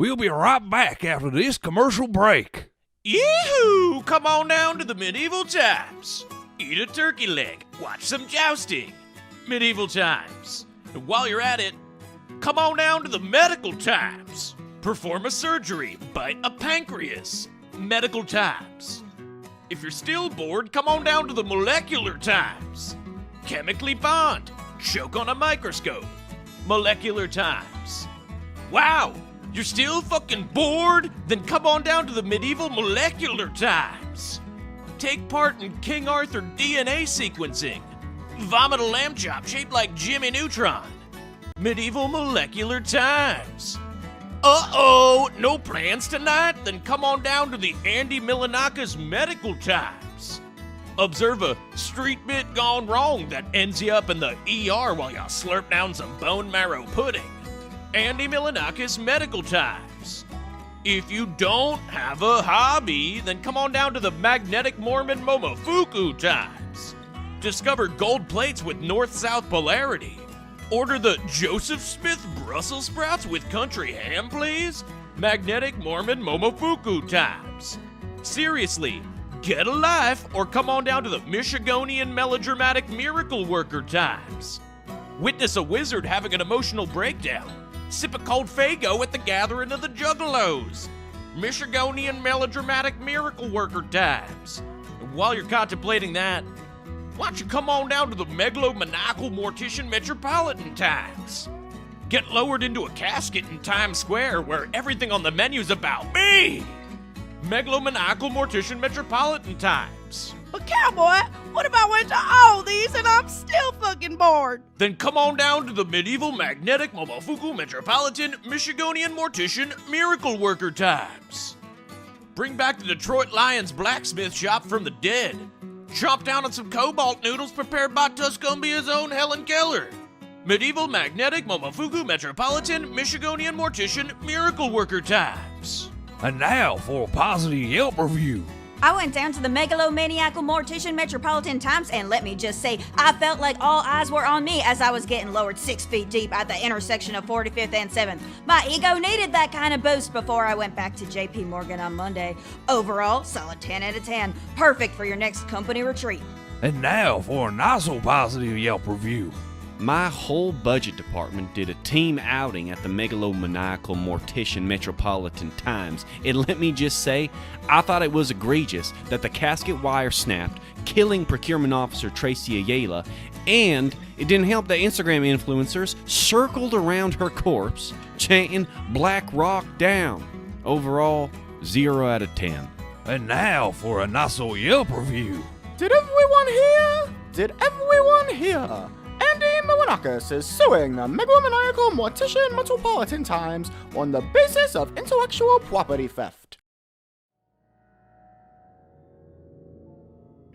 We'll be right back after this commercial break. Yee-hoo! Come on down to the medieval times. Eat a turkey leg, watch some jousting. Medieval times. And while you're at it, come on down to the medical times. Perform a surgery, bite a pancreas. Medical times. If you're still bored, come on down to the molecular times. Chemically bond, choke on a microscope. Molecular times. Wow, you're still fucking bored? Then come on down to the medieval molecular times. Take part in King Arthur DNA sequencing. Vomit a lamb chop shaped like Jimmy Neutron. Medieval molecular times. Uh-oh, no plans tonight? Then come on down to the Andy Milanakis medical times. Observe a street bit gone wrong that ends you up in the ER while y'all slurp down some bone marrow pudding. Andy Milanakis medical times. If you don't have a hobby, then come on down to the Magnetic Mormon Momofuku times. Discover gold plates with north-south polarity. Order the Joseph Smith Brussels sprouts with country ham, please. Magnetic Mormon Momofuku times. Seriously, get a life or come on down to the Michigonian melodramatic miracle worker times. Witness a wizard having an emotional breakdown. Sip a cold Faygo at the gathering of the Juggalos. Michigonian melodramatic miracle worker times. And while you're contemplating that, why don't you come on down to the megalomaniacal mortician metropolitan times? Get lowered into a casket in Times Square where everything on the menu's about me! Megalomaniacal mortician metropolitan times. But Cowboy, what if I went to all these and I'm still fucking bored? Then come on down to the medieval magnetic Momofuku metropolitan Michigonian mortician miracle worker times. Bring back the Detroit Lions blacksmith shop from the dead. Chomp down on some cobalt noodles prepared by Tuscumbia's own Helen Keller. Medieval magnetic Momofuku metropolitan Michigonian mortician miracle worker times. And now for a positive Yelp review. I went down to the megalomaniacal mortician metropolitan times, and let me just say, I felt like all eyes were on me as I was getting lowered 6 feet deep at the intersection of 45th and 7th. My ego needed that kind of boost before I went back to JP Morgan on Monday. Overall, solid 10 out of 10. Perfect for your next company retreat. And now for a not so positive Yelp review. My whole budget department did a team outing at the megalomaniacal mortician metropolitan times, and let me just say, I thought it was egregious that the casket wire snapped, killing procurement officer Tracy Ayala, and it didn't help that Instagram influencers circled around her corpse, chanting Black Rock down. Overall, 0 out of 10. And now for a not so Yelp review. Did everyone hear? Andy Milanakis is suing the megalomaniacal mortician metropolitan times on the basis of intellectual property theft.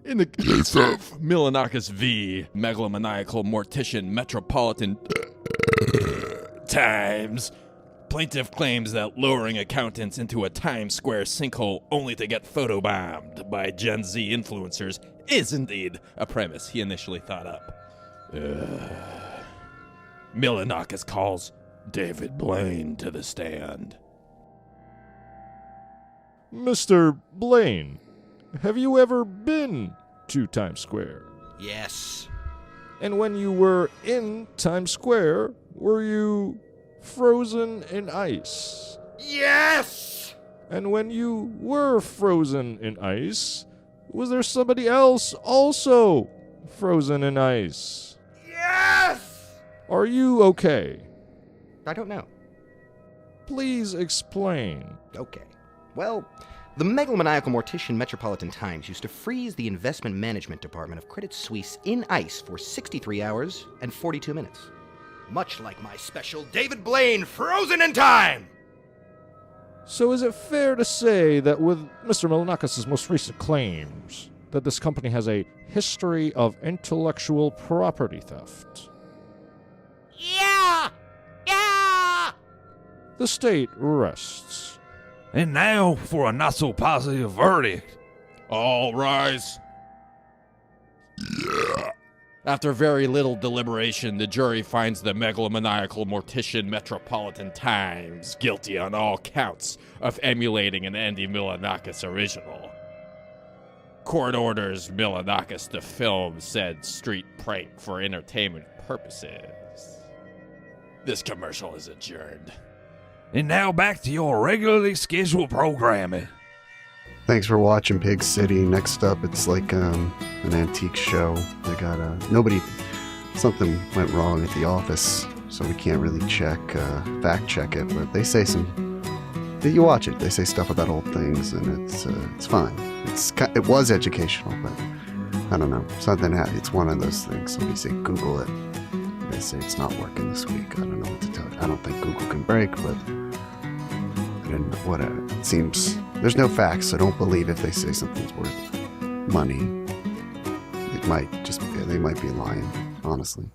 In the case of Milanakis v. Megalomaniacal Mortician Metropolitan Times, plaintiff claims that lowering accountants into a Times Square sinkhole only to get photobombed by Gen Z influencers is indeed a premise he initially thought up. Milanakis calls David Blaine to the stand. Mr. Blaine, have you ever been to Times Square? Yes. And when you were in Times Square, were you frozen in ice? Yes! And when you were frozen in ice, was there somebody else also frozen in ice? Yes! Are you okay? I don't know. Please explain. Okay. Well, the megalomaniacal mortician metropolitan times used to freeze the investment management department of Credit Suisse in ice for 63 hours and 42 minutes. Much like my special David Blaine frozen in time! So is it fair to say that with Mr. Milanakis' most recent claims, that this company has a history of intellectual property theft? Yeah! Yeah! The state rests. And now for a not so positive verdict. All rise. Yeah. After very little deliberation, the jury finds the megalomaniacal mortician Metropolitan Times guilty on all counts of emulating an Andy Milonakis original. Court orders Milonakis to film said street prank for entertainment purposes. This commercial is adjourned. And now back to your regularly scheduled programming. Thanks for watching Pig City. Next up, it's like an antique show. They got something went wrong at the office, so we can't really fact check it. But they say you watch it. They say stuff about old things, and it's fine. It was educational, but I don't know. It's one of those things. Somebody say Google it. They say it's not working this week. I don't know what to tell you. I don't think Google can break, but whatever. It seems there's no facts, so don't believe if they say something's worth money. They might be lying, honestly.